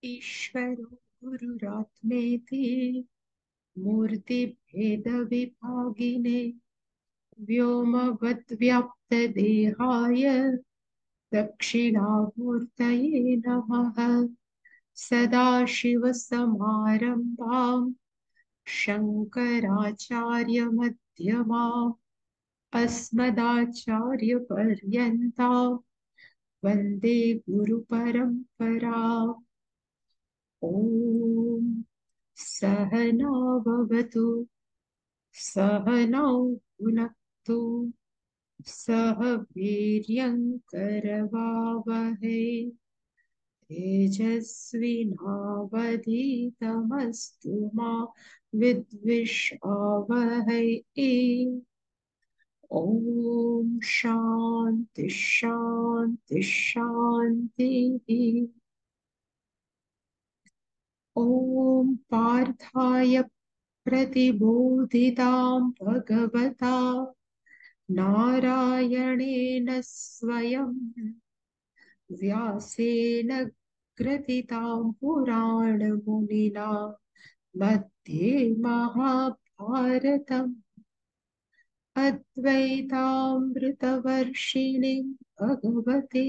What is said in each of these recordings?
ईश्वरो गुरुरात्मेति मूर्तिभेदविभागिने व्योमवद्व्याप्तदेहाय दक्षिणामूर्तये नमः। सदाशिवसमारम्भाम् शङ्कराचार्यमध्यमाम् अस्मदाचार्यपर्यन्ताम् वन्दे गुरुपरम्पराम्। ॐ सहना भवतु सहनौ भुनक्तु सह वीर्यङ्करवावहै तेजस्विनावधीतमस्तु मा विद्विषावहै। ॐ शान्ति शान्ति शान्तिः। ॐ पार्थाय प्रतिबोधितां भगवता नारायणेन स्वयं व्यासेन ग्रथितां पुराणमुनिना मध्ये महाभारतम् अद्वैतामृतवर्षिणीं भगवती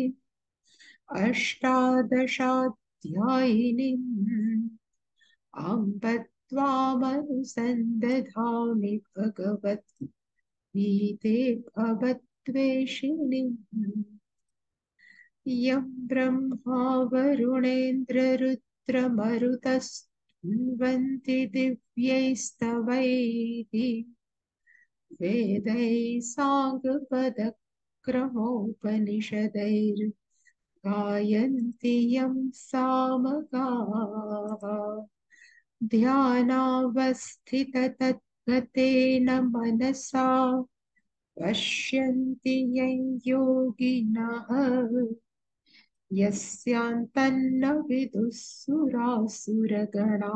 अष्टादशाध्यायिनीम् अम्ब त्वामनुसन्दधामि भगवद्गीते भवद्वेषिणीम्। यं ब्रह्मा वरुणेन्द्ररुद्रमरुतस्तुन्वन्ति दिव्यैस्तवैः वेदैः साङ्गपदक्रमोपनिषदैर्गायन्ति यं सामगाः। ध्यानावस्थिततद्गतेन मनसा पश्यन्ति यं योगिनः यस्यान्तन्न विदुः सुरासुरगणा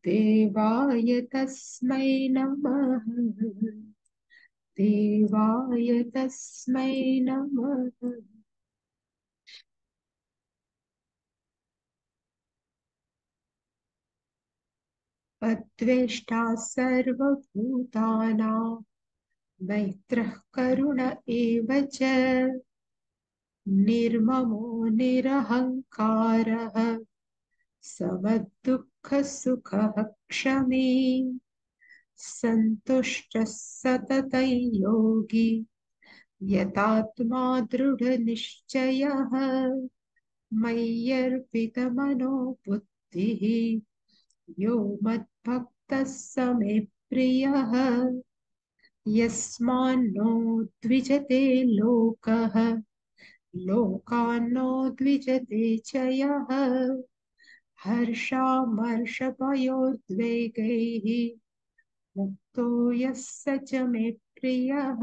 देवाय तस्मै नमः। देवाय तस्मै नमः। अद्वेष्टा सर्वभूतानां मैत्रः करुण एव च निर्ममो निरहङ्कारः समदुःखसुखः क्षमी सन्तुष्टः सततं योगी यतात्मा दृढनिश्चयः मय्यर्पितमनो बुद्धिः यो मद्भक्तः स मे प्रियः। यस्मान्नो द्विजते लोकः लोकान्नो द्विजते च यः हर्षामर्षभयोद्वेगैः मुक्तो यः स च मे प्रियः।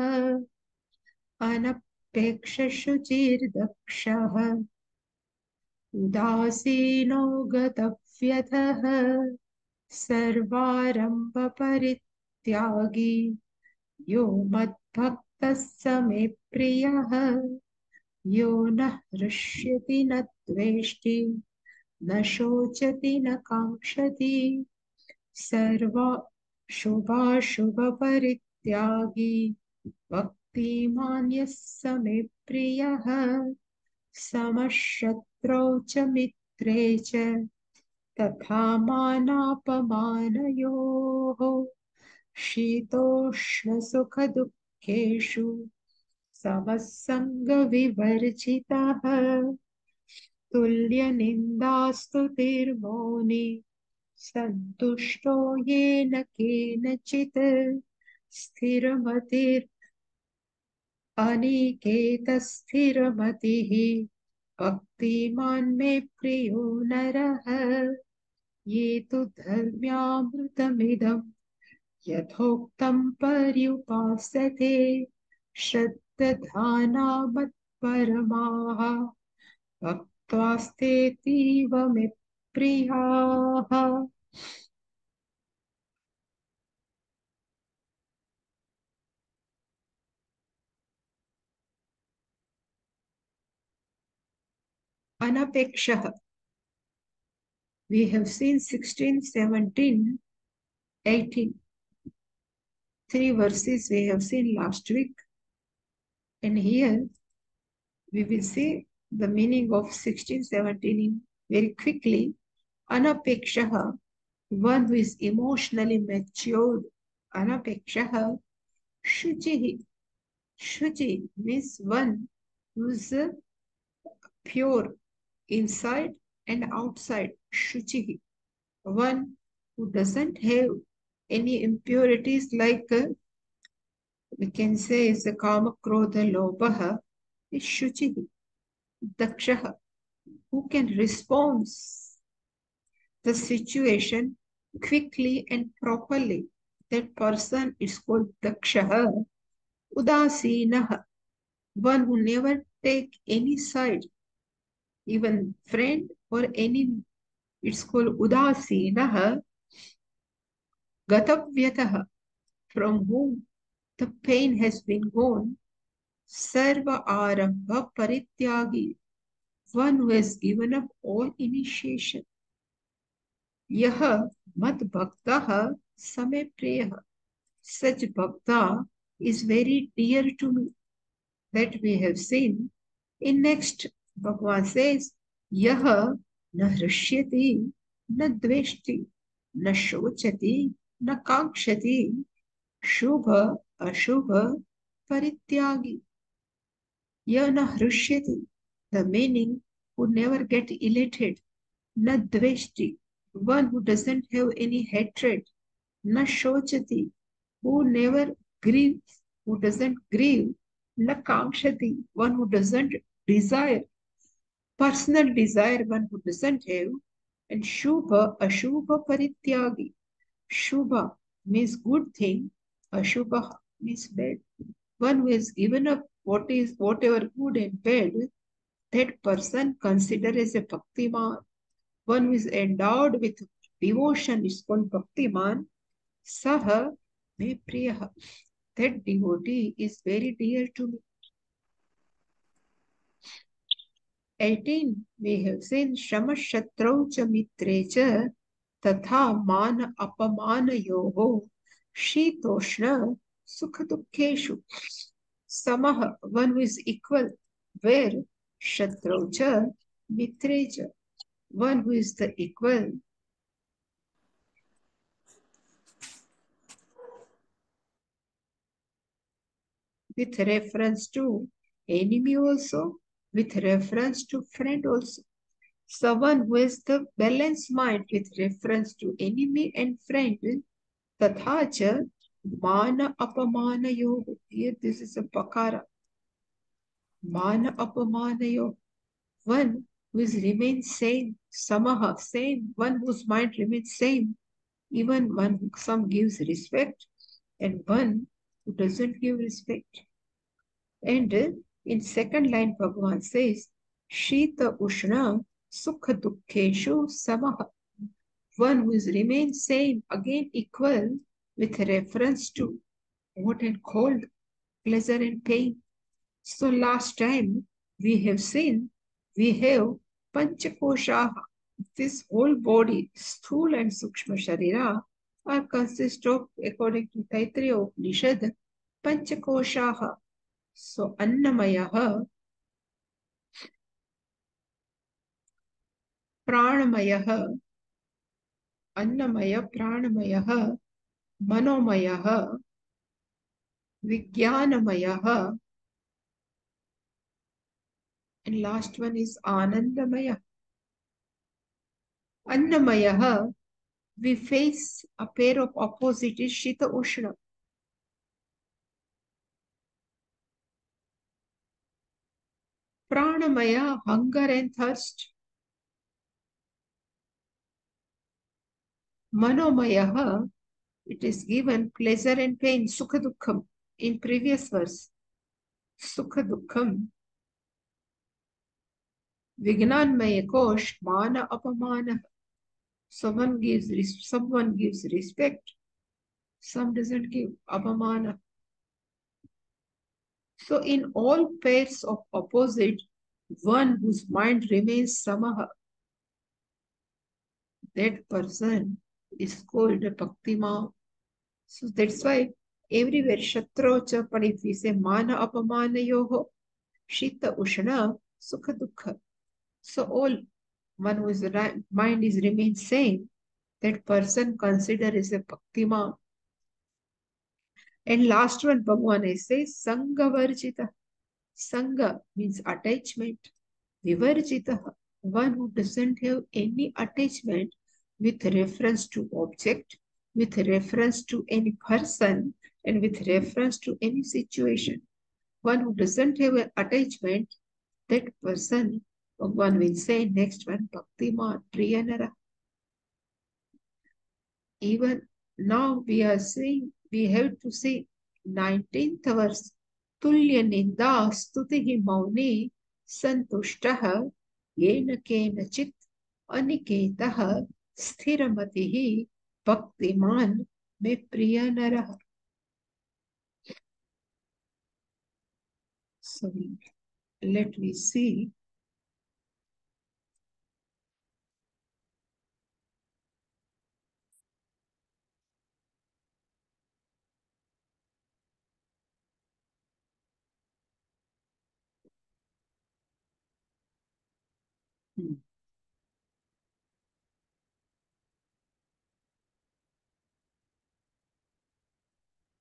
अनपेक्षशुचिर्दक्षः उदासीनो गतव्यथः सर्वारम्भपरित्यागी यो मद्भक्तः स मे प्रियः। यो न हृष्यति न द्वेष्टि न शोचति न काङ्क्षति सर्वशुभाशुभपरित्यागी भक्तिमान् यः स मे प्रियः। समशत्रौ च मित्रे च तथा मानापमानयोः शीतोष्णसुखदुःखेषु समसङ्गविवर्जितः तुल्यनिन्दास्तुतिर्मौनी सन्तुष्टो येन केनचित् स्थिरमतिः भक्तिमान् मे प्रियो नरः। ये तु धर्म्यामृतमिदं यथोक्तं पर्युपासते श्रद्धाना मत्परमाः भक्त्वास्तेतीव मे प्रियाः। अनपेक्षः We have seen 16, 17, 18. 3 verses we have seen last week. And here we will see the meaning of 16, 17 very quickly. Anapekshaha, one who is emotionally matured. Anapekshaha, shuchihi. Shuchi means one who is pure inside and outside. Shuchihi, one who doesn't have any impurities like we can say is the kama, krodha, lobha, is shuchihi. Dakshaha, who can respond the situation quickly and properly. That person is called Dakshaha. Udasinaha, one who never take any side, even friend or enemy. It's called Udasinaha. Gatavyataha, from whom the pain has been gone. Sarva arambha parityagi, one who has given up all initiation. Yaha mad bhaktaha same priyaha. Such bhakta is very dear to me. That we have seen. In next, Bhagavan says, Yaha na hrishyati, na dveshti, na shochati, na kakshati, shubha, ashubha, parityagi. Yaha na hrishyati, the meaning who never get elated, na dveshti, one who doesn't have any hatred, na shochati, who never grieves, who doesn't grieve, na kamshati, one who doesn't desire, personal desire, one who doesn't have, and shubha, ashubha parityagi. Shubha means good thing, ashubha means bad. One who has given up whatever good and bad, that person considered as a bhaktiman. One who is endowed with devotion is called bhaktiman. Saha me priyaha. That devotee is very dear to me. 18. We have seen Shama Shatrau cha Mitre cha Tatha Man Apamana Yoho Shitoshna Sukha Dukkheshu. Samaha, one who is equal, where Shatrau cha Mitre cha, one who is the equal. With reference to enemy also, with reference to friend also. Someone who has the balanced mind with reference to enemy and friend, tathacha mana apamana yoga. Here this is a pakara. Mana apamana yoga. One who is remains same, samaha, same, one whose mind remains same, even one who some gives respect and one who doesn't give respect. And in second line, Bhagavan says, Shita Ushna Sukha Dukkheshu Samaha. One who is remains same, again equal, with reference to hot and cold, pleasure and pain. So last time we have seen, we have Panchakoshaha. This whole body, Sthula and Sukshma Sharira, are consist of, according to Taittiriya Upanishad, Panchakoshaha. So Annamayaha, Pranamayaha, Annamaya, Pranamayaha, Manomayaha, Vijnanamayaha, and last one is Anandamaya. Annamayaha, we face a pair of opposites, Shita Ushna. Pranamaya, hunger and thirst. Manomayaha, it is given pleasure and pain, Sukha Dukkham, in previous verse. Sukha Dukkham. Vijnanmaya Kosh, Mana Apamana. Someone gives respect, some doesn't give apamana. So in all pairs of opposite, one whose mind remains samaha, that person is called a Bhaktima. So that's why everywhere Shatrocha, but if we say Mana Apamana Yoho, Shita Ushana, Sukha Dukha. So all one whose mind is remain same, that person considered as a Bhaktima. And last one, Bhagwan says Sangha Varjita. Sangha means attachment. Vivarjita, one who doesn't have any attachment with reference to object, with reference to any person, and with reference to any situation. One who doesn't have an attachment, that person, one will say next one, Bhaktiman, Priyanara. Even now we are saying, we have to say 19th verse, Tulya Ninda Stutihi Mauni Santushtaha Yena Kenachit Aniketaha Sthiramatihi Bhaktiman Me Priyanaraha. So let me see.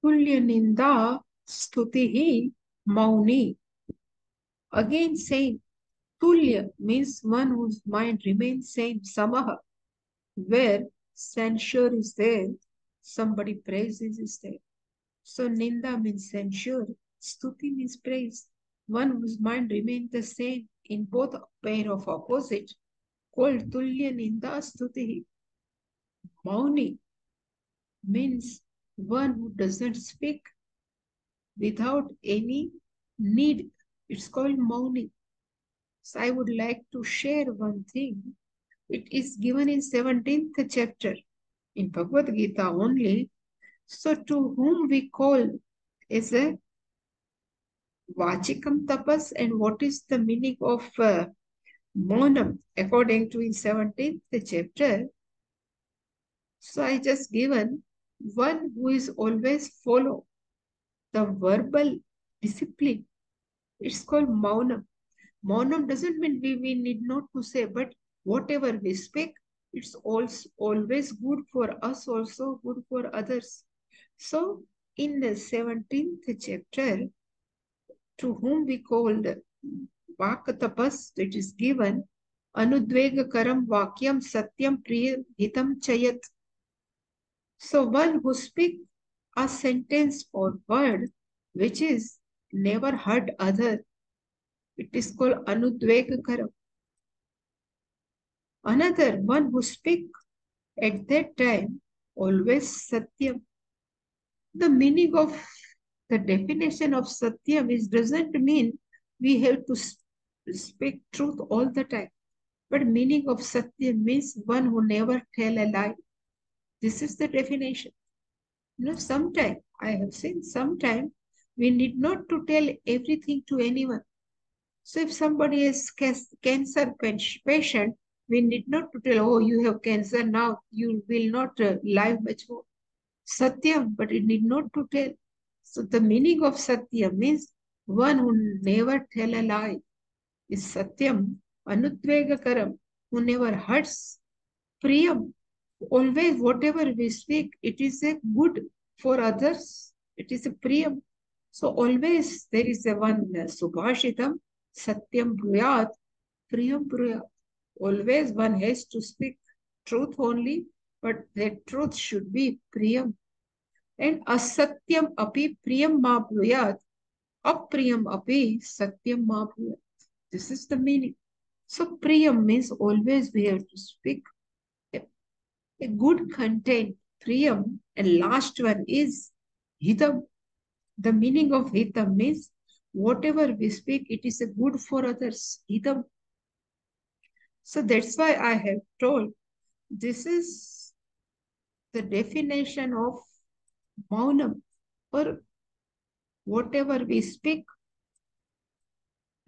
Tulya Ninda Stutihi Mauni. Again saying Tulya means one whose mind remains same, Samaha, where censure is there, somebody praises is there. So Ninda means censure, Stuti means praise. One whose mind remains the same in both pair of opposite, called Tulya Ninda Stuti. Mauni means one who doesn't speak without any need. It's called Mauni. So I would like to share one thing. It is given in 17th chapter in Bhagavad Gita only. So to whom we call is a Vachikam tapas, and what is the meaning of Maunam according to in 17th chapter. So I just given one who is always follow the verbal discipline. It's called Maunam. Maunam doesn't mean we need not to say, but whatever we speak, it's also always good for us, also good for others. So in the 17th chapter, to whom we called Vakatapas, it is given Anudvegakaram Vakyam Satyam Priya Hitam Chayat. So one who speaks a sentence or word which is never hurt other, it is called Anudvegakaram. Another one who speak at that time always Satyam. The meaning of the definition of Satyam is doesn't mean we have to speak truth all the time. But meaning of Satyam means one who never tell a lie. This is the definition. Sometime I have seen sometime we need not to tell everything to anyone. So if somebody is cancer patient, we need not to tell, oh, you have cancer now, you will not live much more. Satyam, but it need not to tell. So the meaning of Satyam means one who never tell a lie is Satyam, Anudvegakaram, who never hurts, Priyam. Always whatever we speak, it is a good for others. It is a Priyam. So always there is a one Subhashitam, Satyam Bruyat, Priyam Bruyat. Always one has to speak truth only, but that truth should be Priyam. And asatyam api priyam ma bruyat, apriyam api satyam ma bruyat. This is the meaning. So priyam means always we have to speak a good content, priyam, and last one is hitam. The meaning of hitam means whatever we speak, it is a good for others. Hitam. So that's why I have told this is the definition of maunam, or whatever we speak,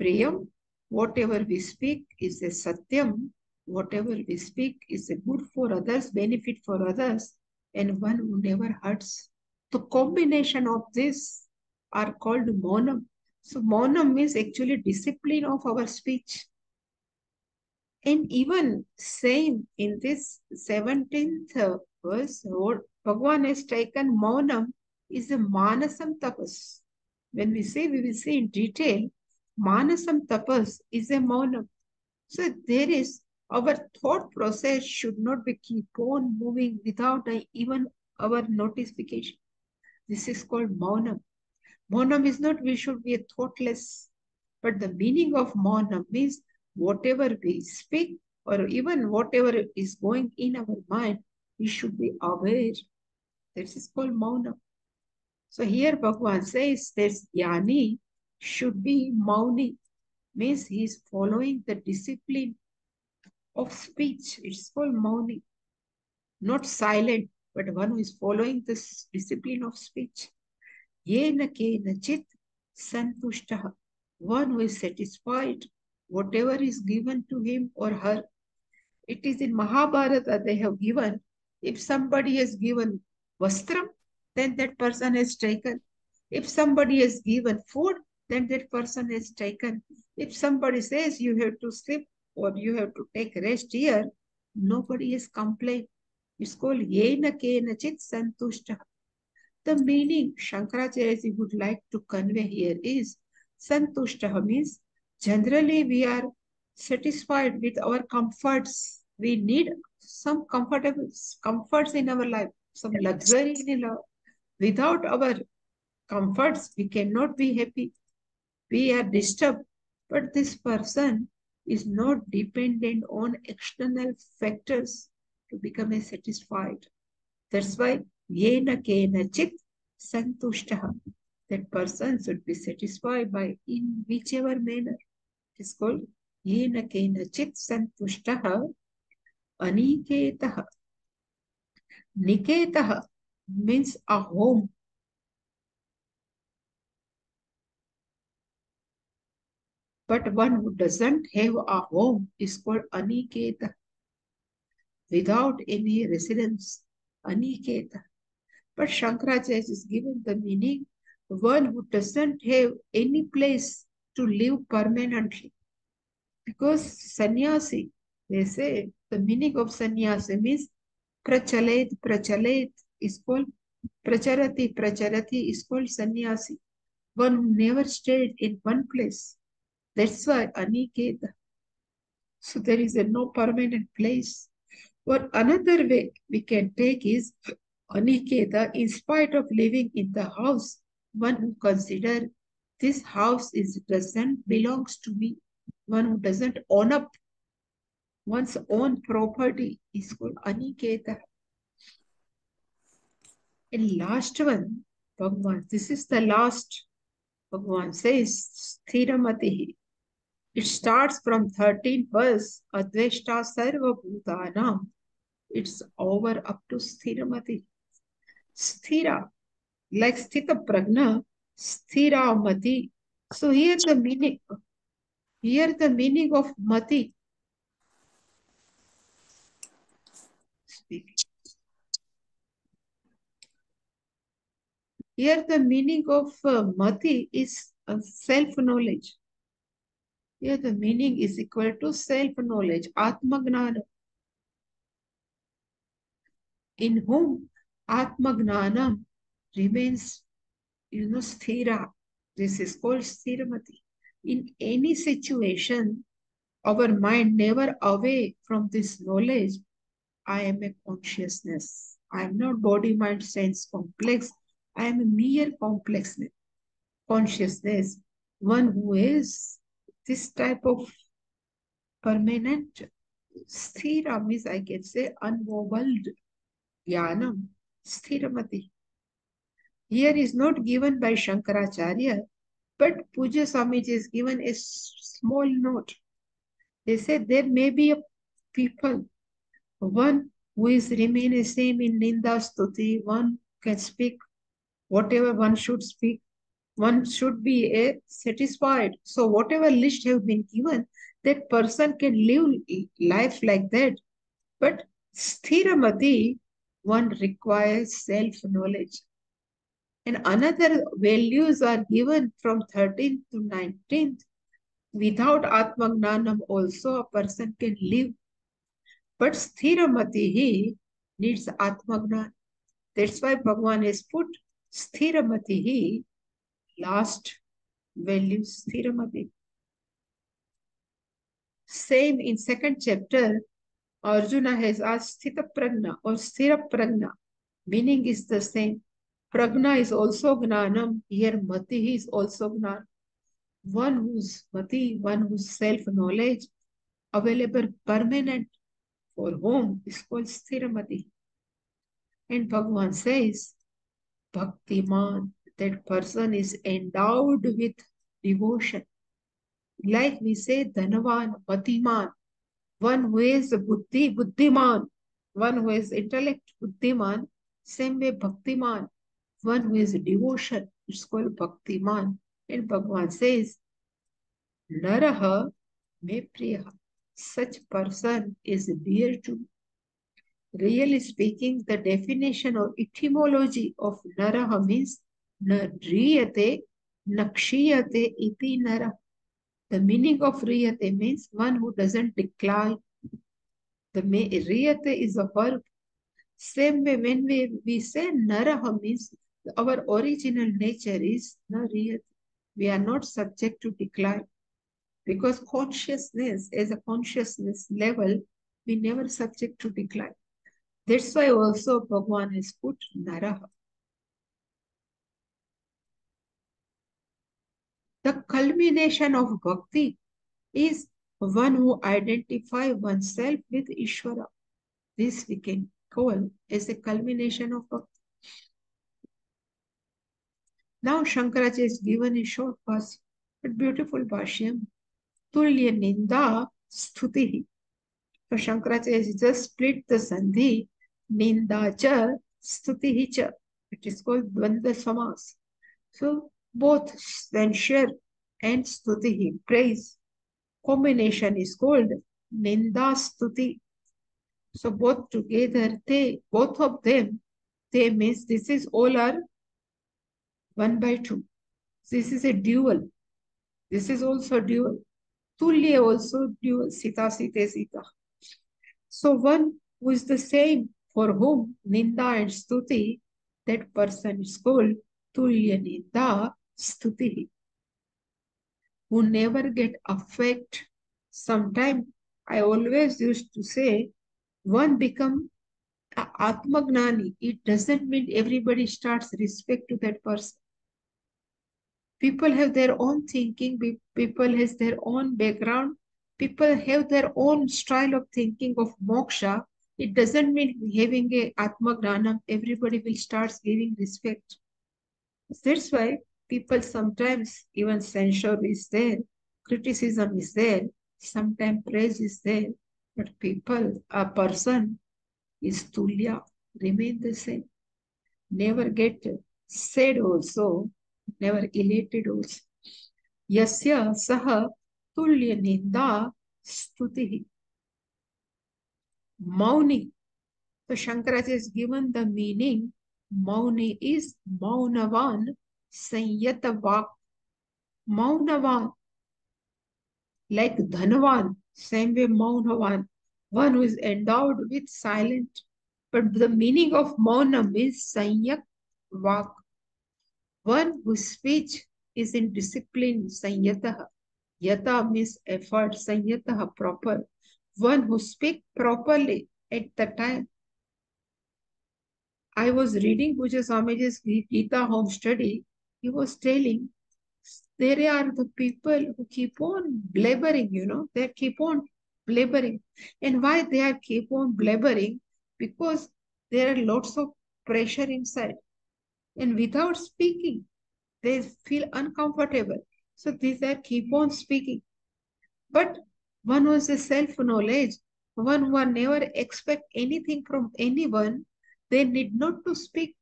priyam, whatever we speak is a satyam, whatever we speak is good for others, benefit for others, and one who never hurts. The combination of this are called maunam. So maunam means actually discipline of our speech. And even same in this 17th verse, what Bhagavan has taken maunam is a manasam tapas. When we say, we will see in detail, manasam tapas is a maunam. So there is, our thought process should not be keep on moving without even our notification. This is called maunam. Maunam is not we should be a thoughtless, but the meaning of maunam means whatever we speak or even whatever is going in our mind, we should be aware. This is called maunam. So here Bhagavan says that Jnani should be mauni, means he is following the discipline of speech. It's called mauni, not silent, but one who is following this discipline of speech. Yena kenachit santushtaha, one who is satisfied, whatever is given to him or her. It is in Mahabharata they have given, if somebody has given vastram, then that person has taken. If somebody has given food, then that person has taken. If somebody says you have to sleep or you have to take rest here, nobody has complained. It's called yena kenachit santushtaha. The meaning Shankaracharya would like to convey here is Santushtaha means generally we are satisfied with our comforts. We need some comfortable comforts in our life, some luxury in our life. Without our comforts, we cannot be happy. We are disturbed. But this person is not dependent on external factors to become a satisfied. That's why yena kenachit santushtaha. That person should be satisfied by in whichever manner. It is called yena kenachit santushtaha aniketaha. Niketaha means a home. But one who doesn't have a home is called aniketa, without any residence. Aniketa. But Shankaracharya is given the meaning one who doesn't have any place to live permanently. Because sannyasi, they say the meaning of sannyasi means prachalet is called pracharati is called sannyasi. One who never stayed in one place. That's why aniketa. So there is a no permanent place. Or another way we can take is Aniketa, in spite of living in the house, one who considers this house is doesn't belongs to me, one who doesn't own up one's own property is called Aniketa. And last one, Bhagavan, this is the last. Bhagavan says, Sthiramatihi. It starts from 13th verse, Adveshta Sarva Bhutanam. It's over up to Sthiramati. Sthira, like Sthita Pragna, Sthira Mati. So here the meaning of Mati. Speak. Here the meaning of Mati is self-knowledge. Here the meaning is equal to self-knowledge, Atmagnana, in whom Atmagnanam remains, sthira. This is called sthiramati. In any situation, our mind never away from this knowledge. I am a consciousness. I am not body, mind, sense complex. I am a mere complexness, consciousness. One who is this type of permanent sthira means I can say unwobbled jnanam, sthiramati. Here is not given by Shankaracharya, but Puja Swamiji is given a small note. They said there may be a people, one who is remain the same in Ninda Stuti, one can speak whatever one should speak. one should be satisfied. So whatever list have been given, that person can live life like that. But sthiramati, one requires self-knowledge. And another values are given from 13th to 19th. Without Atmagnanam also a person can live. But sthiramati he needs Atmagnan. That's why Bhagavan has put sthiramati he last value sthiramati. Same in second chapter, Arjuna has asked Sthita Pragna or Sthira Pragna. Meaning is the same. Pragna is also Gnanam. Here Mati is also Gnan. One who's Mati, one who's self-knowledge, available permanent for whom is called Sthiramati. And Bhagavan says, Bhaktiman, that person is endowed with devotion. Like we say, Dhanavan, Matiman, one who is Buddhi, Buddhiman, one who is intellect, Buddhiman, same way Bhaktiman, one who is devotion, it's called Bhaktiman. And Bhagavan says, Naraha me priyaha. Such person is dear to me. Really speaking, the definition or etymology of Naraha means Nariyate, Nakshiyate iti Nara. The meaning of Riyate means one who doesn't decline. The Riyate is a verb. Same way when we say Naraha means our original nature is Nariyate. We are not subject to decline. Because consciousness, as a consciousness level, we never subject to decline. That's why also Bhagavan has put Naraha. The culmination of bhakti is one who identifies oneself with Ishvara. This we can call as a culmination of bhakti. Now Shankaracharya is given a short verse, but beautiful bhashyam. Tulya ninda stuti. So Shankaracharya has just split the sandhi, ninda cha, stuti cha. It is called dvanda samas. So both censure and stuti, praise, combination is called ninda stuti. So both together, both of them, they means this is all are 1/2. This is a dual. This is also dual. Tulya also dual. Sita, sita, sita. So one who is the same for whom Ninda and Stuti, that person is called Tulya Ninda Stuti, who never get affected. Sometimes I always used to say, one become Atmagnani. It doesn't mean everybody starts respect to that person. People have their own thinking, people has their own background, people have their own style of thinking of moksha. It doesn't mean having a atma gnanam, everybody will start giving respect. That's why people sometimes even censure is there, criticism is there, sometimes praise is there, but people, a person is tulya, remain the same, never get sad also, never elated also. Yasya saha tulya ninda stuti. Mauni. So Shankaracharya has given the meaning. Mauni is maunavan sanyata vak. Maunavan, like dhanavan, same way maunavan, one who is endowed with silent. But the meaning of maunam is sanyak vak. One whose speech is in discipline, sanyataha. Yata means effort, sanyataha, proper. One who speaks properly at the time. I was reading Puja Swamiji's Gita home study. He was telling there are the people who keep on blabbering, they keep on blabbering. And why they are keep on blabbering? Because there are lots of pressure inside. And without speaking, they feel uncomfortable. So these are keep on speaking. But one who has a self-knowledge, one who will never expect anything from anyone, they need not to speak.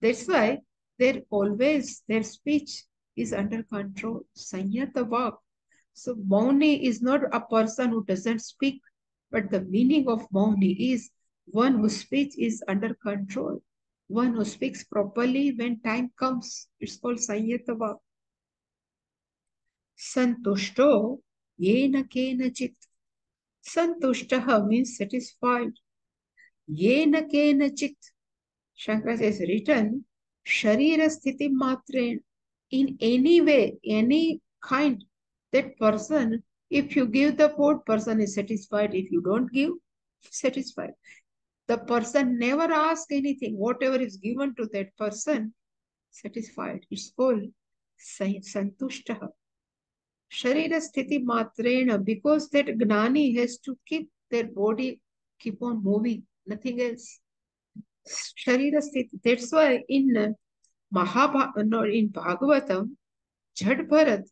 That's why their speech is under control. Sanyata vak. So Mauni is not a person who doesn't speak, but the meaning of Mauni is one whose speech is under control, one who speaks properly when time comes. It's called Sanyata vak. Santushto yena kenachit. Santushtaha means satisfied. Yena kenachit. Shankara says written, Sharira sthiti matren. In any way, any kind, that person, if you give the food, person is satisfied. If you don't give, satisfied. The person never asks anything. Whatever is given to that person, satisfied. It's called santushtaha. Sharira sthiti matrena, because that gnani has to keep their body keep on moving, nothing else. Sharira sthiti. That's why in in Bhagavatam, Jad Bharat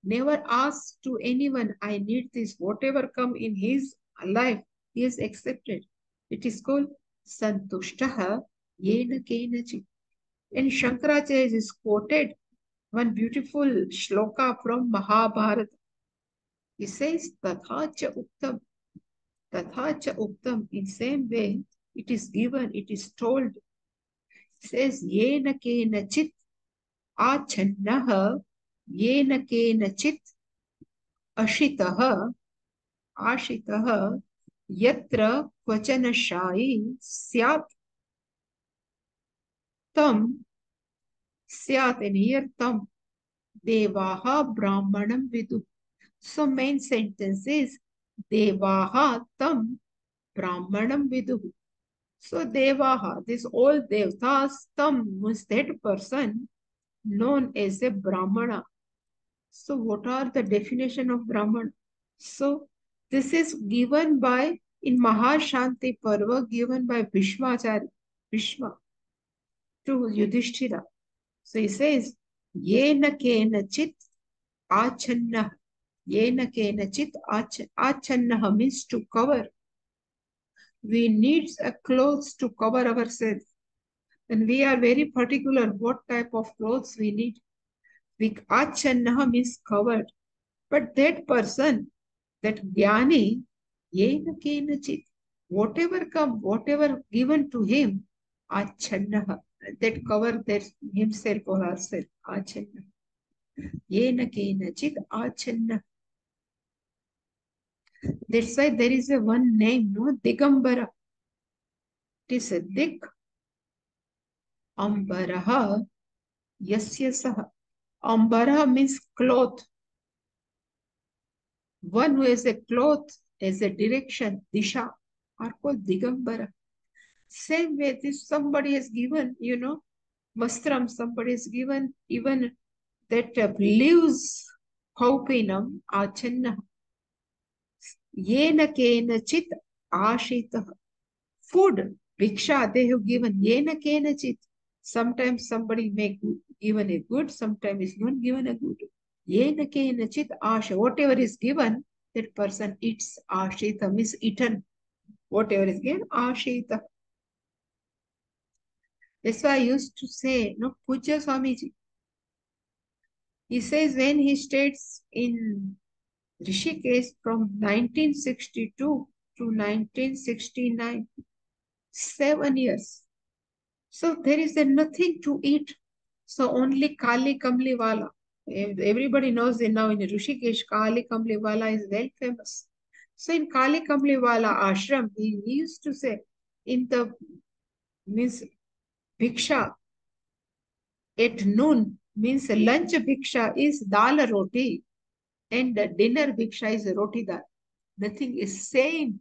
never asks to anyone, I need this. Whatever come in his life, he has accepted. It is called Santushtaha Yena Kenachi. And Shankaracharya is quoted one beautiful shloka from Mahabharata. He says, Tathacha Uktam. Tathacha Uktam. In same way, it is given, it is told. It says, Yena Kenachit Achannaha Yena Kenachit Ashitaha Ashitaha Yatra Kvachanashai Syat Tam Syat, and here Tam Devaha Brahmanam Vidu. So main sentence is Devaha Tam Brahmanam Vidu. So Devaha, this all Devtas, Tam means that person known as a Brahmana. So what are the definition of Brahman? So this is given by, in Mahashanti Parva, given by Bhishmacharya, Bhishma, to Yudhishthira. So he says, Yena kenachit achanna. Yena kenachit achanna means to cover. We need a clothes to cover ourselves. And we are very particular what type of clothes we need. Achanna means covered. But that person, that jnani, yena kenachit, whatever come, whatever given to him, achanna, that cover that himself or herself, achanna. Yena kenachit achanna. That's why there is a one name, no, Digambara. It is a Dig Ambaraha Yasya Saha. Ambara means cloth. One who has a cloth as a direction, Disha, are called Digambara. Same way, if somebody has given, Vastram, somebody has given even that leaves Kaupinam Achanna. Yena Kenachit Ashita. Food, Bhiksha, they have given. Yena Kenachit. Sometimes somebody may given a good, sometimes is not given a good. Yena Kenachit Asha. Whatever is given, that person eats. Ashita means eaten. Whatever is given, Ashita. That's why I used to say, no, Pujya Swamiji. He says when he stays in Rishikesh from 1962 to 1969, 7 years. So there is nothing to eat. So only Kali Kamli Wala. Everybody knows that now in Rishikesh, Kali Kamli Wala is very famous. So in Kali Kamli Wala ashram, he used to say, in the means Bhiksha, at noon, means lunch bhiksha is dal roti and dinner bhiksha is roti dal. Nothing is same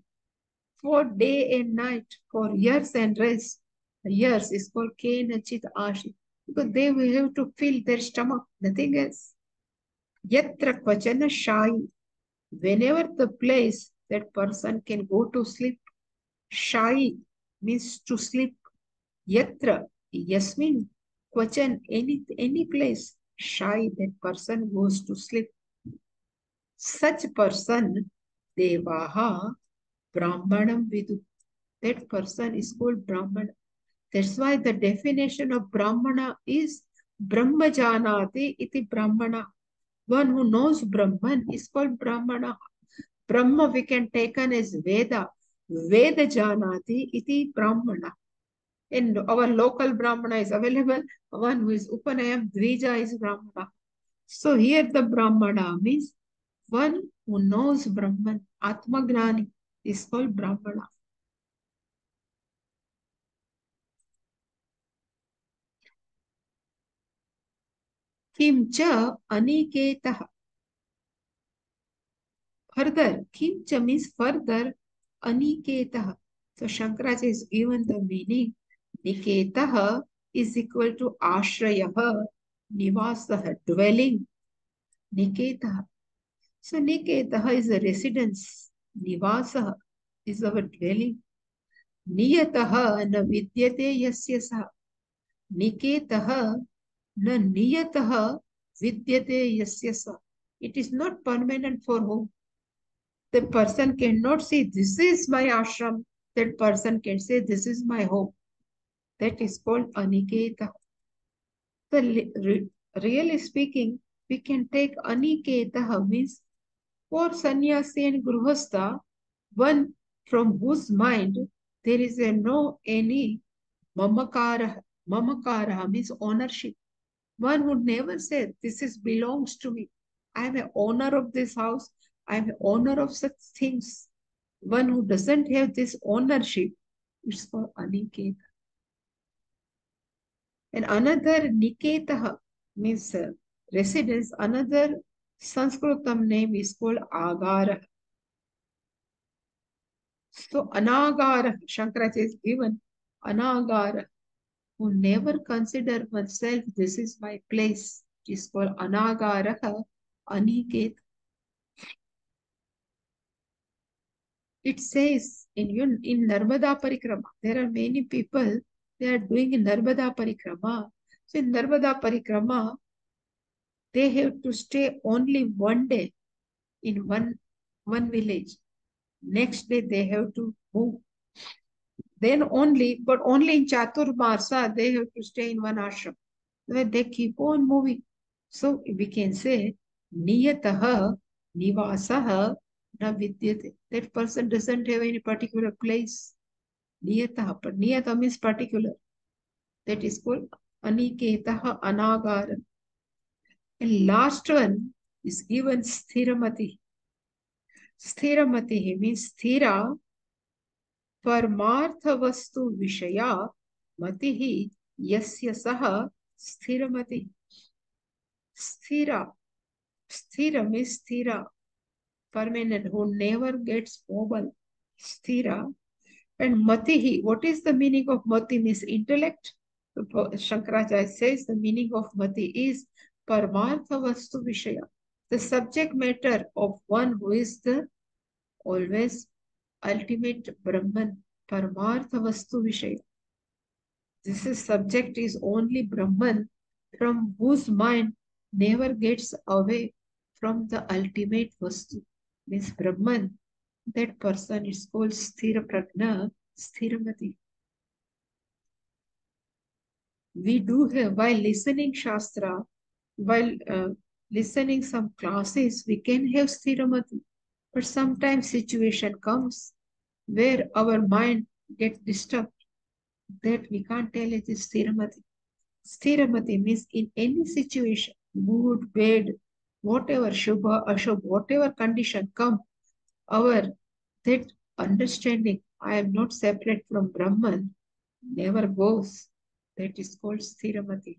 for day and night, for years and rest. Years is called kenachit ashi, because they will have to fill their stomach, nothing else. Yatra kvachana shai, whenever the place that person can go to sleep. Shai means to sleep. Yatra, yasmin, kvachan, any place. Shai, that person goes to sleep. Such person, devaha, brahmanam vidu. That person is called brahmana. That's why the definition of brahmana is Brahma janati iti brahmana. One who knows Brahman is called brahmana. Brahma we can take on as Veda. Veda janati iti brahmana. In our local brahmana is available. One who is Upanayam Dvija is brahmana. So here the brahmana means one who knows Brahman. Atmagnani is called brahmana. Kimcha aniketah. Further, kimcha means further, aniketah. So Shankaracharya is given the meaning. Niketah is equal to ashrayah, nivasah, dwelling. Niketah. So Niketah is a residence. Nivasah is our dwelling. Niyatah na vidyate yasya sah. Niketah na niyatah vidyate yasya sah. It is not permanent for whom. The person cannot say, this is my ashram. That person can say, this is my home. That is called aniketa. So, really speaking, we can take aniketa means for sannyasi and gruhastha, one from whose mind there is no any mamakara. Mamakara means ownership. One would never say, this is belongs to me. I am an owner of this house. I am an owner of such things. One who doesn't have this ownership, it's called aniketa. And another niketa means residence. Another Sanskritam name is called agara. So anagara, Shankaracharya is given anagara, who never consider oneself, this is my place. It is called anagara, aniket. It says in Narmada Parikrama, there are many people, they are doing Narmada Parikrama. So in Narmada Parikrama, they have to stay only one day in one village. Next day they have to move. Then only, but only in Chaturmarsa, they have to stay in one ashram. They keep on moving. So we can say, Niyataha Nivasaha na Vidyate. That person doesn't have any particular place. Niyataha, but Niyata means particular. That is called Aniketaha Anagara. And last one is given Sthiramati. Sthiramati means Sthira Parmartha Vastu Vishaya Matihi Yasya Saha Sthiramati. Sthira. Sthira means Sthira. Permanent, who never gets mobile. Sthira. And Matihi. What is the meaning of Mati? Means intellect. Shankaracharya says the meaning of Mati is Parmartha Vastu Vishaya. The subject matter of one who is the always ultimate Brahman. Parmartha Vastu Vishaya. This subject is only Brahman, from whose mind never gets away from the ultimate Vastu. Means Brahman. That person is called Sthira Prajna, Sthiramati. We do have, while listening Shastra, while listening some classes, we can have Sthiramati. But sometimes situation comes where our mind gets disturbed, that we can't tell it is Sthiramati. Sthiramati means in any situation, good, bad, whatever, Shubha, Ashubha, whatever condition come, our that understanding, I am not separate from Brahman, never goes. That is called Sthiramati.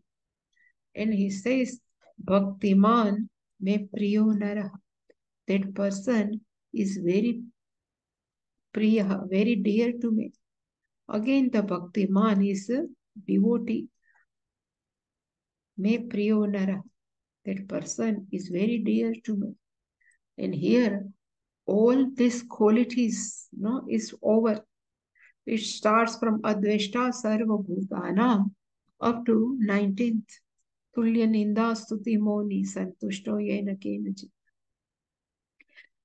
And he says, Bhaktiman me priyo nara. That person is very priya, very dear to me. Again, the Bhaktiman is a devotee. Me priyo nara. That person is very dear to me. And here, all these qualities is over. It starts from Adveshta Sarva Bhutanam up to 19th. Tulya Ninda Stuti Moni Santushto Yena Kenachit.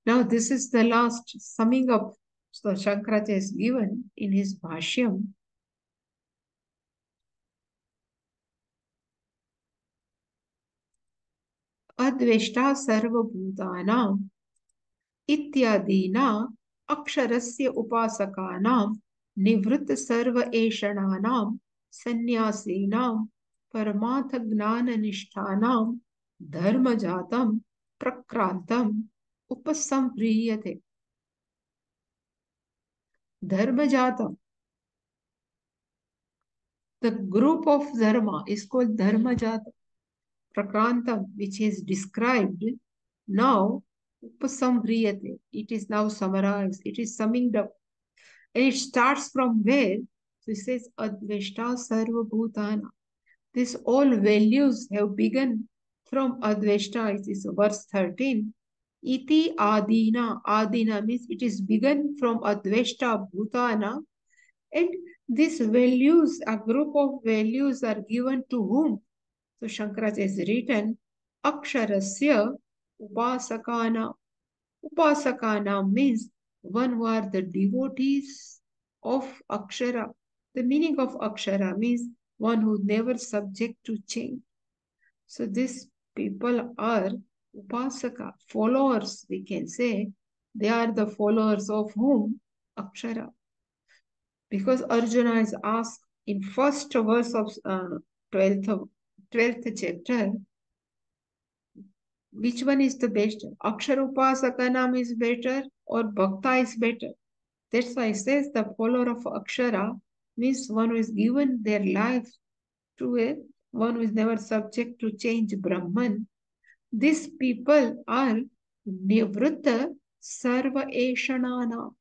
Now this is the last summing up. So Shankaracharya is given in his Bhashyam. अद्वेष्टा सर्वभूतानां इत्यादीना अक्षरस्य उपासकानां निवृत्त सर्व एषणानां सन्यासीनां परमार्थज्ञाननिष्ठानां धर्मजातं प्रक्रान्तम् उपसंह्रियते. Dharmajatam. The group of dharma is called Dharmajatam. Prakrantam, which is described now, Upasamhriyate. It is now summarized. It is summing up. And it starts from where? So it says Adveshta Sarva Bhutana. These all values have begun from Adveshta. It is verse 13. Iti Adina. Adina means it is begun from Adveshta Bhutana. And these values, a group of values are given to whom? So Shankaracharya has written, Aksharasya Upasakana. Upasakana means one who are the devotees of Akshara. The meaning of Akshara means one who never subject to change. So these people are Upasaka, followers, we can say. They are the followers of whom? Akshara. Because Arjuna is asked in first verse of 12th chapter, which one is the best? Aksharupasakana is better or Bhakta is better? That's why it says the follower of Akshara means one who is given their life to a one who is never subject to change, Brahman. These people are Nivritta Sarva Eshanana.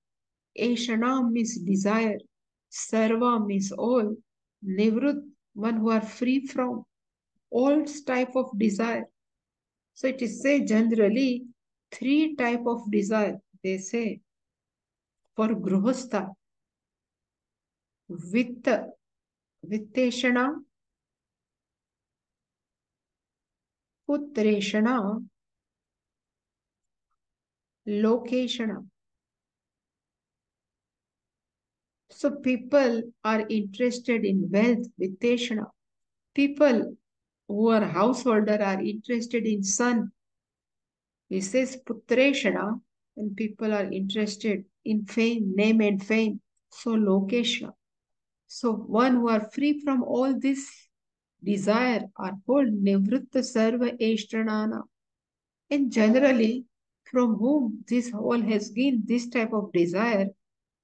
Eshana means desire. Sarva means all. Nivrut, one who are free from all type of desire. So it is said generally three type of desire. They say for Gruhastha, Vitta, Vitteshana, Putreshana, Lokeshana. So people are interested in wealth, Vitteshana. People who are householder are interested in son. He says Putreshana, and people are interested in fame, name and fame. So Lokeshana. So one who are free from all this desire are called Nivritta Sarva Eshtanana. And generally, from whom this whole has gained this type of desire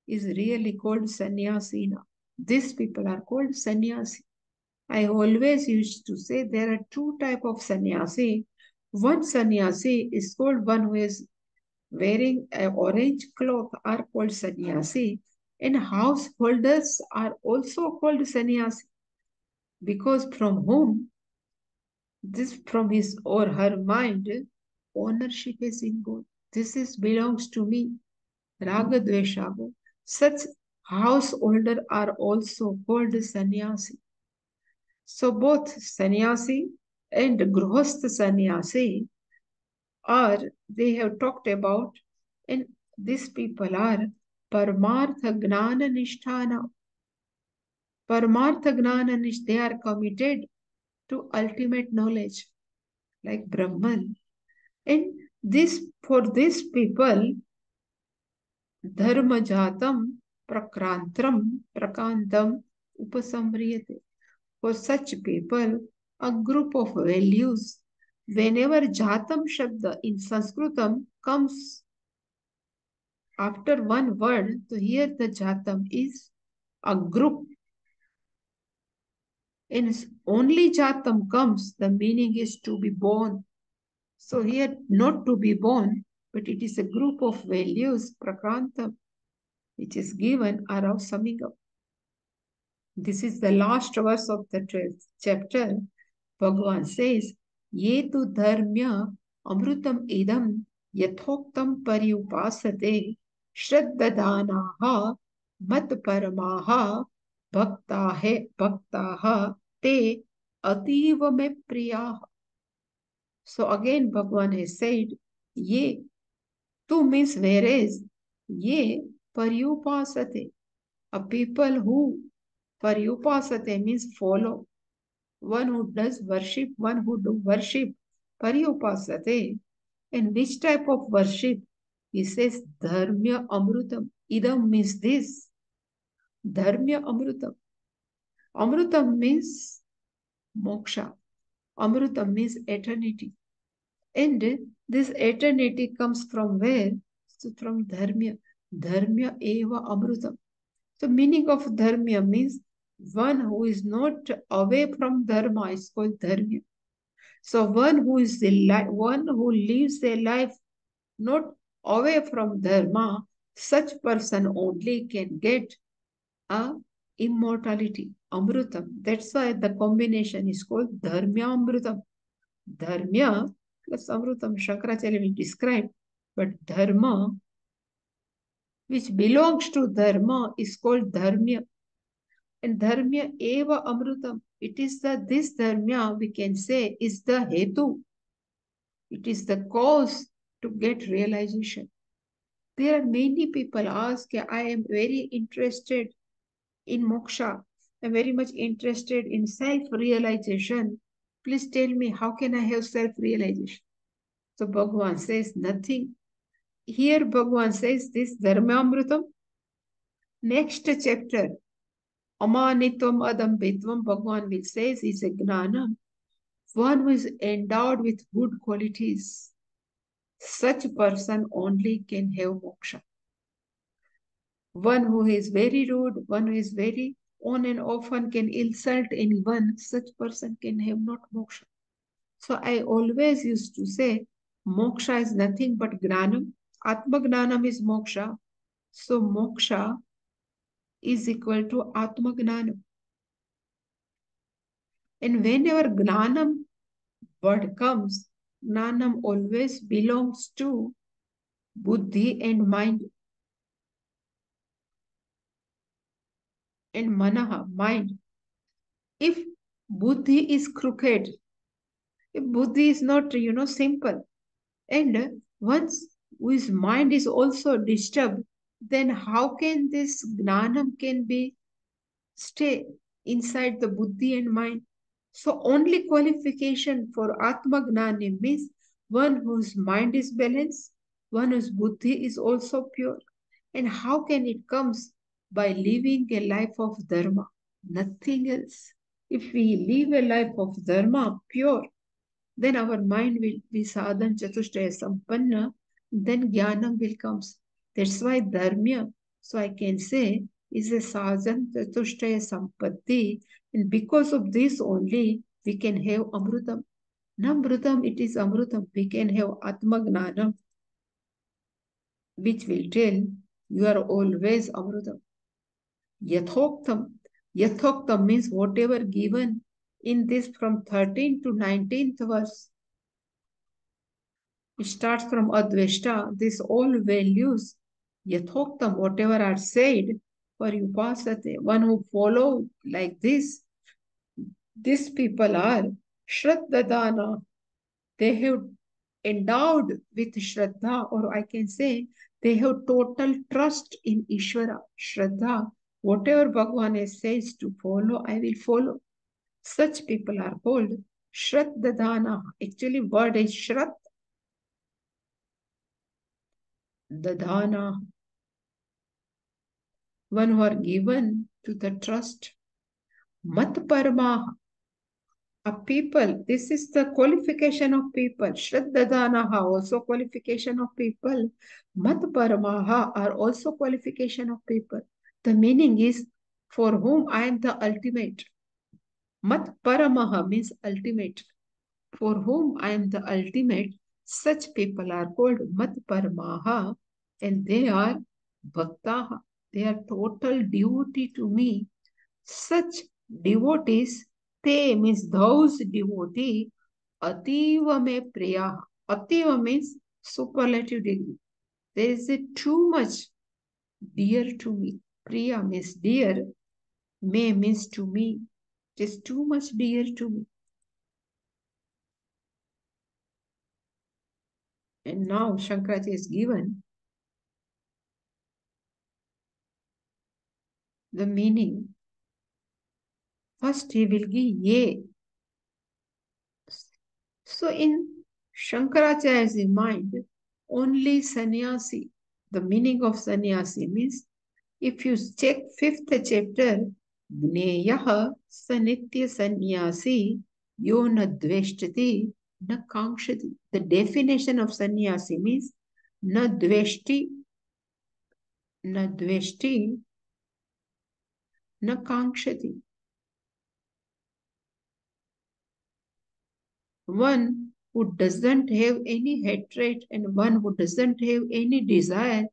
is really called sannyasina. These people are called sannyasi. I always used to say there are two type of sannyasi. One sannyasi is called one who is wearing an orange cloth are called sannyasi, and householders are also called sannyasi because from whom this from his or her mind ownership is in God. This is belongs to me. Raga Dveshago. Such householder are also called sannyasi. So both sannyasi and grihastha sannyasi are, they have talked about, and these people are Paramartha Gnana Nishtana. Paramartha Gnana Nishtana, they are committed to ultimate knowledge, like Brahman. And this, for these people, Dharma Jatam Prakrantram Prakantam Upasamriyate. For such people, a group of values, whenever Jatam Shabda in Sanskritam comes after one word, so here the Jatam is a group. And only Jatam comes, the meaning is to be born. So here, not to be born, but it is a group of values, Prakrantam, which is given around summing up. This is the last verse of the 12th chapter. Bhagavan says, Ye tu dharmya amrutam idam yathoktam pariupasate shraddadanaha mat paramaha bhaktaha te ativa me priyaha. So again Bhagavan has said, Ye tu means whereas, ye pariupasate, a people who Paryupasate means follow. One who does worship, one who do worship. Paryupasate. And which type of worship? He says, Dharmya Amrutam. Idam means this. Dharmya Amrutam. Amrutam means moksha. Amrutam means eternity. And this eternity comes from where? So from Dharmya. Dharmya eva Amrutam. The meaning of Dharmya means one who is not away from Dharma is called Dharmya. So one who is one who lives their life not away from Dharma, such person only can get a immortality, Amrutam. That's why the combination is called Dharmya Amrutam. Dharmya plus Amrutam, Shankaracharya will describe, but Dharma, which belongs to Dharma, is called Dharmya. And Dharmya eva Amrutam. It is this Dharmya, we can say, is the Hetu. It is the cause to get realization. There are many people ask, I am very interested in moksha. I'm very much interested in self-realization. Please tell me, how can I have self-realization? So Bhagavan says nothing. Here Bhagavan says this Dharmamrutam. Next chapter, Amanitvam Adambitvam, Bhagavan will say is a gnana. One who is endowed with good qualities. Such person only can have moksha. One who is very rude, one who is very on and often can insult anyone, such person can have not moksha. So I always used to say, moksha is nothing but gnanam. Atma gnanam is moksha. So moksha is equal to Atma gnanam. And whenever gnanam word comes, gnanam always belongs to buddhi and mind. And manaha, mind. If buddhi is crooked, if buddhi is not, simple, and once whose mind is also disturbed, then how can this gnanam can be stay inside the buddhi and mind? So only qualification for Atma Gnani means one whose mind is balanced, one whose buddhi is also pure. And how can it comes? By living a life of dharma, nothing else. If we live a life of dharma, pure, then our mind will be sadhan chatushtaya sampanna, then jnanam will comes. That's why dharmya, so I can say, is a sadhan chatushtaya sampatti, and because of this only we can have amrutam. Namrutam, it is amrutam. We can have atma gnanam, which will tell you are always amrutam. Yathoktam. Yathoktam means whatever given in this from 13th to 19th verse. It starts from Adveshta. These all values, Yathoktam, whatever are said, for Upasate, one who follow like this, these people are Shraddadana. They have endowed with Shraddha, or I can say they have total trust in Ishvara, Shraddha. Whatever Bhagavan says to follow, I will follow. Such people are called Shraddadana. Actually, word is Shradd, Dadana. One who are given to the trust. Mat Paramaha. A people, this is the qualification of people. Shraddadanaha, also qualification of people. Mat Paramaha are also qualification of people. The meaning is, for whom I am the ultimate. Mat Paramaha means ultimate. For whom I am the ultimate, such people are called Mat Paramaha, and they are Bhaktaha. They are total devotee to me. Such devotees, te means those devotee, ativa me priya. Ativa means superlative degree. There is a too much dear to me. Priya means dear. Me means to me. It is too much dear to me. And now Shankaracharya is given the meaning. First he will give ye. So in Shankaracharya has in mind only sannyasi. The meaning of sannyasi means, if you check 5th chapter, Gneyaha sanitya sannyasi yo na dveshtati na kankshati. The definition of sannyasi means na dveshti, na dveshti, na kankshati. One who doesn't have any hatred and one who doesn't have any desire,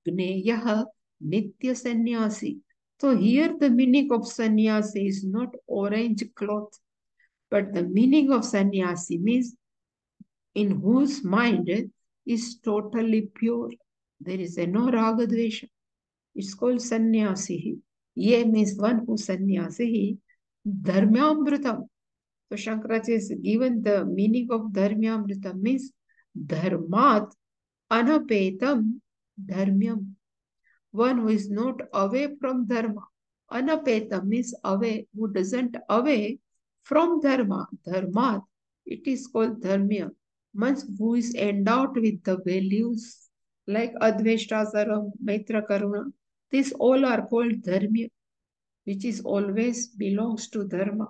Gneyaha nitya sannyasi. So here the meaning of sannyasi is not orange cloth, but the meaning of sannyasi means in whose mind is totally pure. There is a no ragadvesha. It's called sannyasi. Ye means one who sannyasi. Dharmamritam. So Shankaracharya has given the meaning of dharmamritam means dharmat anapetam dharmyam. One who is not away from dharma. Anapeta means away, who doesn't away from dharma. Dharmat, it is called dharmya. Means who is endowed with the values like adveshta, saram, maitra, karuna. These all are called dharmya, which is always belongs to dharma.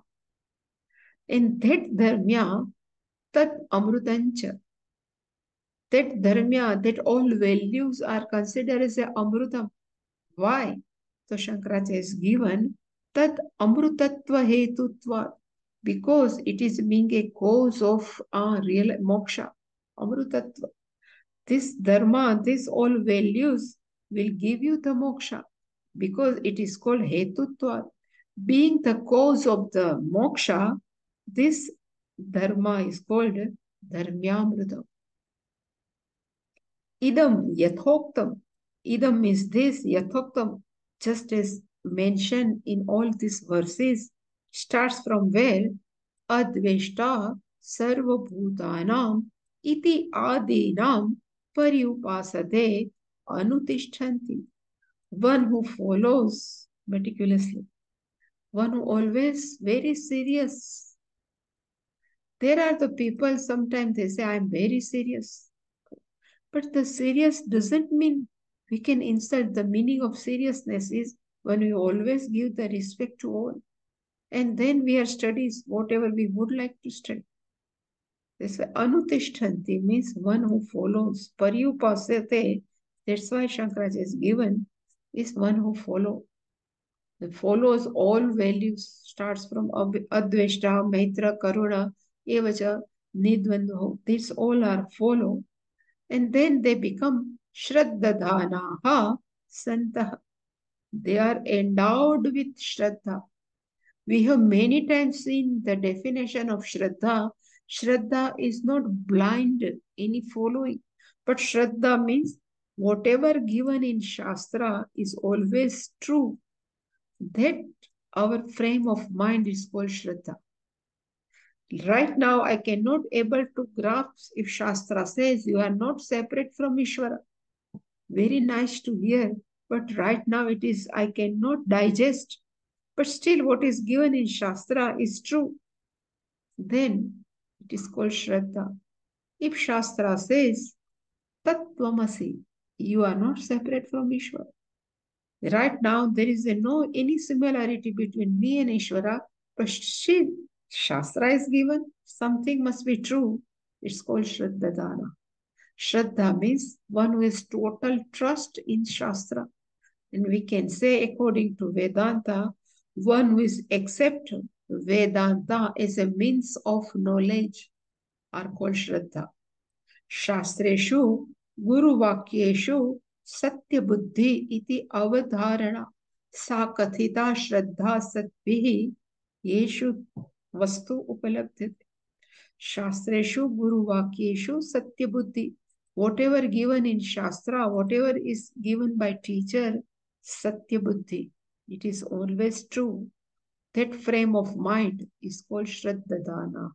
And that dharmya, tat amrutancha. That dharmya, that all values are considered as a amrutam. Why? So Shankaracharya is given tat amrutatva hetutva, because it is being a cause of real moksha. Amrutatva. This dharma, this all values will give you the moksha because it is called hetutva. Being the cause of the moksha, this dharma is called dharmyamrutam. Idam yathoktam. Idam means this, yathoktam, just as mentioned in all these verses, starts from where? Adveshta sarvabhutanam iti adinam paryupasate anutishtanti. One who follows meticulously. One who always very serious. There are the people, sometimes they say, I am very serious. But the serious doesn't mean we can insult. The meaning of seriousness is when we always give the respect to all. And then we are studies, whatever we would like to study. This anutishtanti means one who follows. Paryupasate, that's why Shankaracharya is given, is one who follows. That follows all values, starts from adveshta, maitra, karuna, evacha, nidvandho. These all are follow. And then they become shraddadhanaha santah. They are endowed with shraddha. We have many times seen the definition of shraddha. Shraddha is not blind, any following. But shraddha means whatever given in Shastra is always true. That our frame of mind is called shraddha. Right now, I cannot able to grasp if Shastra says you are not separate from Ishvara. Very nice to hear, but right now it is, I cannot digest. But still what is given in Shastra is true. Then it is called Shraddha. If Shastra says, Tattvamasi, you are not separate from Ishvara. Right now there is no any similarity between me and Ishvara, but still Shastra is given, something must be true. It's called Shraddhadana. Shraddha means one who has total trust in Shastra. And we can say, according to Vedanta, one who is accept Vedanta as a means of knowledge are called Shraddha. Shastreshu Guru Vakyeshu Satya Buddhi iti avadharana sa kathita Shraddha Satvihi Yeshu Vastu Upalabdhite. Shastreshu Guru Vakyeshu Satya Buddhi. Whatever given in Shastra, whatever is given by teacher, Satya Buddhi. It is always true. That frame of mind is called Shraddhadana.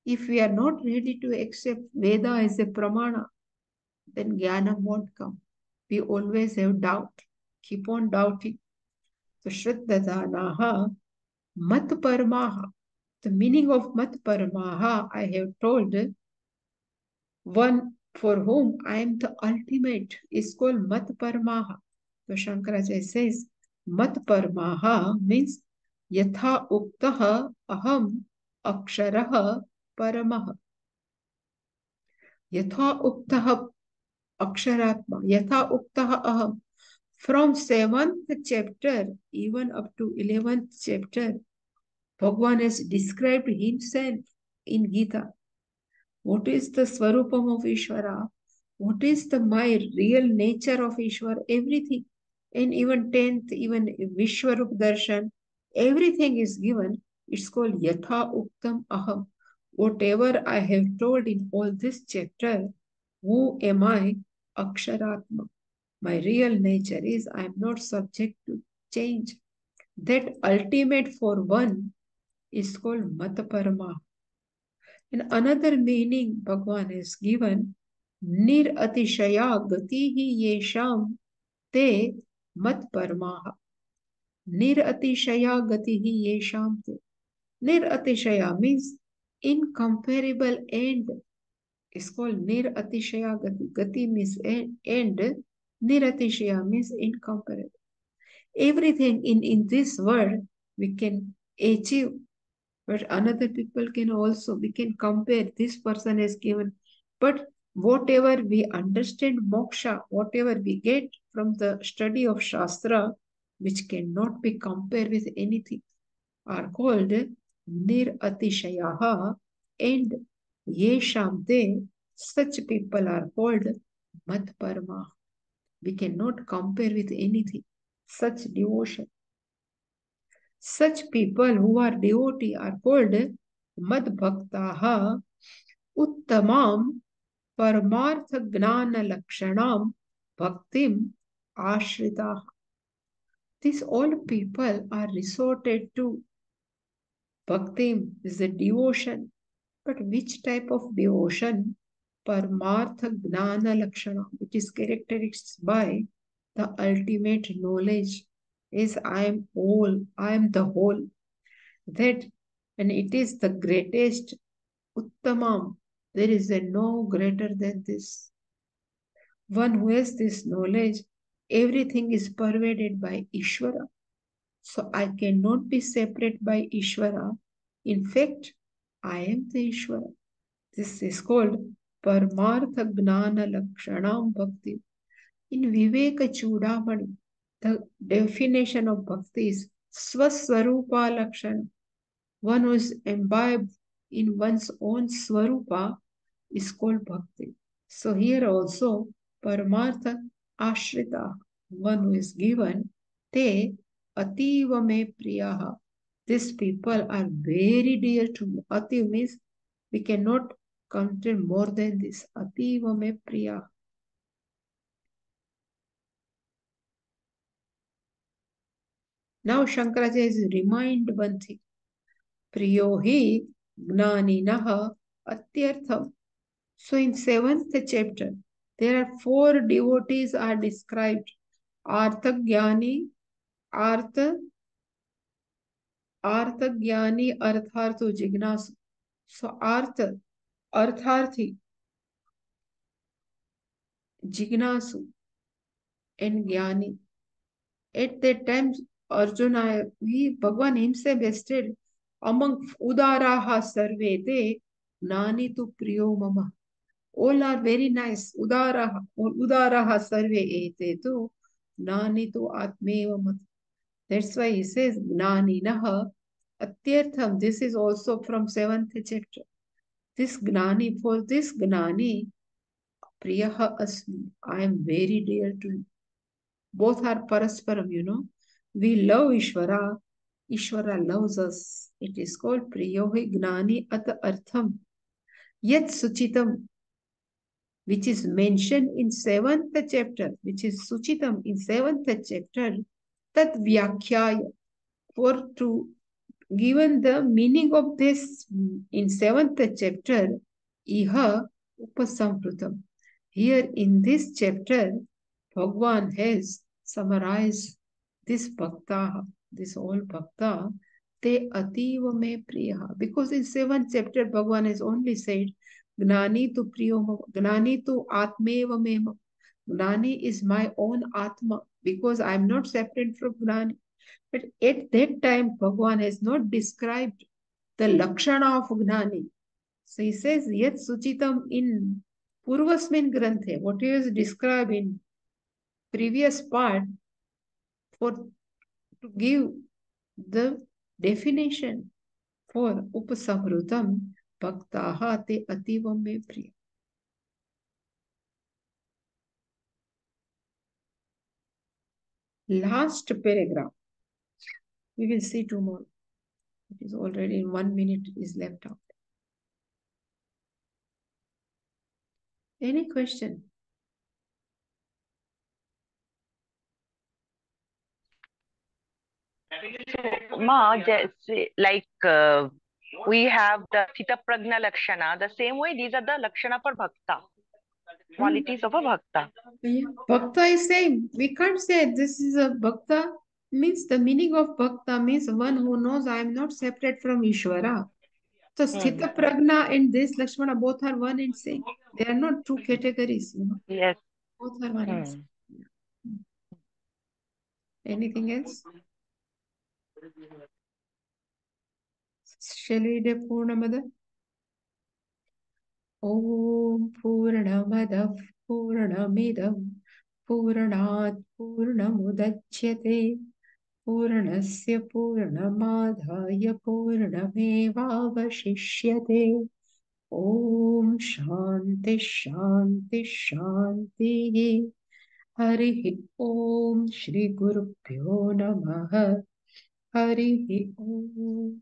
If we are not ready to accept Veda as a pramana, then Jnana won't come. We always have doubt. Keep on doubting. So Shraddhadanaha Mat Paramaha. The meaning of Mat Paramaha, I have told, One for whom I am the ultimate is called Mat Paramaha. So Shankaracharya says, Mat Paramaha means Yatha Uktaha Aham Aksharaha Paramaha. Yatha Uktaha Aksharatma. Yatha Uktaha Aham. From 7th chapter even up to 11th chapter, Bhagavan has described himself in Gita. What is the Swarupam of Ishvara? What is the my real nature of Ishvara? Everything. And even 10th, even Vishwarup Darshan, everything is given. It's called Yatha Uktam Aham. Whatever I have told in all this chapter, who am I? Aksharatma. My real nature is I am not subject to change. That ultimate for one is called Mataparama. And another meaning Bhagavan has given, Nir Atishaya Gatihi Yesham Te Mat Paramaha. Nir Atishaya Gatihi Yesham Te. Nir Atishaya means incomparable end. It's called Nir Atishaya Gati. Gati means end. Nir Atishaya means incomparable. Everything in this world we can achieve, but another people can also, we can compare, this person has given. But whatever we understand moksha, whatever we get from the study of Shastra, which cannot be compared with anything, are called Niratishayaha, and Yeshamte, such people are called Madparma. We cannot compare with anything, such devotion. Such people who are devotee are called Mad Bhaktaha Uttamam Paramartha Gnana Lakshanam Bhaktim Ashritaha. These all people are resorted to. Bhaktim is the devotion. But which type of devotion? Paramartha Gnana Lakshana, which is characterized by the ultimate knowledge, is I am all, I am the whole. That, and it is the greatest Uttamam. There is a no greater than this. One who has this knowledge, everything is pervaded by Ishvara. So I cannot be separate by Ishvara. In fact, I am the Ishvara. This is called Paramartha Gnana Lakshanam Bhakti. In Viveka Chudamani, the definition of Bhakti is Swaswarupa Lakshana. One who is imbibed in one's own Swarupa is called Bhakti. So here also, Paramartha Ashrita, one who is given, Te Ativa Me Priyaha. These people are very dear to me. Ativ means we cannot contain more than this. Ativa Me Priyaha. Now Shankaracharya is remind one thing. Priyo hi gnaninaha atyartham. So in 7th chapter, there are 4 devotees are described. Artha Jnani, Artha, Artha Jnani, Arthartho Jignasu. So Artha, Artharthi, Jignasu, and Jnani. At that time, Arjuna, Bhagavan himself stated, among Udaraha Sarve te, Nani tu Priyo Mama. All are very nice. Udaraha sarve ete tu nani tu atmeva mat. That's why he says gnani naha atyartham. This is also from 7th chapter. This gnani, for this gnani, priyaha asmi. I am very dear to him. Both are parasparam, you know. We love Ishvara. Ishvara loves us. It is called priyohi gnani at artham. Yet suchitam, which is mentioned in 7th chapter, which is Suchitam in 7th chapter, Tat Vyakhyaya, for to given the meaning of this in 7th chapter, Iha Upasamrutam. Here in this chapter, Bhagwan has summarized this Bhakta, this all Bhakta, Te Ativa Me Priyaha. Because in 7th chapter, Bhagwan has only said, Gnani tu priyo mama. Gnani tu atmev me mama. Gnani is my own Atma because I am not separate from Gnani. But at that time, Bhagavan has not described the Lakshana of Gnani. So he says, Yet Suchitam in Purvasmin Granthe, what he has described in previous part, for to give the definition for Upasahrutam, Bhaktaha te ativam me priya. Last paragraph. We will see tomorrow. It is already in 1 minute is left out. Any question? So, Ma, like we have the Sthita Pragna Lakshana, the same way these are the Lakshana for Bhakta, qualities of a Bhakta. Yeah. Bhakta is same. We can't say this is a Bhakta. Means the meaning of Bhakta means one who knows I am not separate from Ishvara. So Sthita Pragna and this Lakshmana both are one and same. They are not two categories, Yes. Both are one and same. Yeah. Anything else? Shall we read Purnamada? Om Purnamada Purnamidam Purnat Purnamudachyate Purnasya Purnamadhaya Purnamevavashishyate Om Shanti Shanti Shanti Harihi Om Shri Gurubhyo Namaha Harihi Om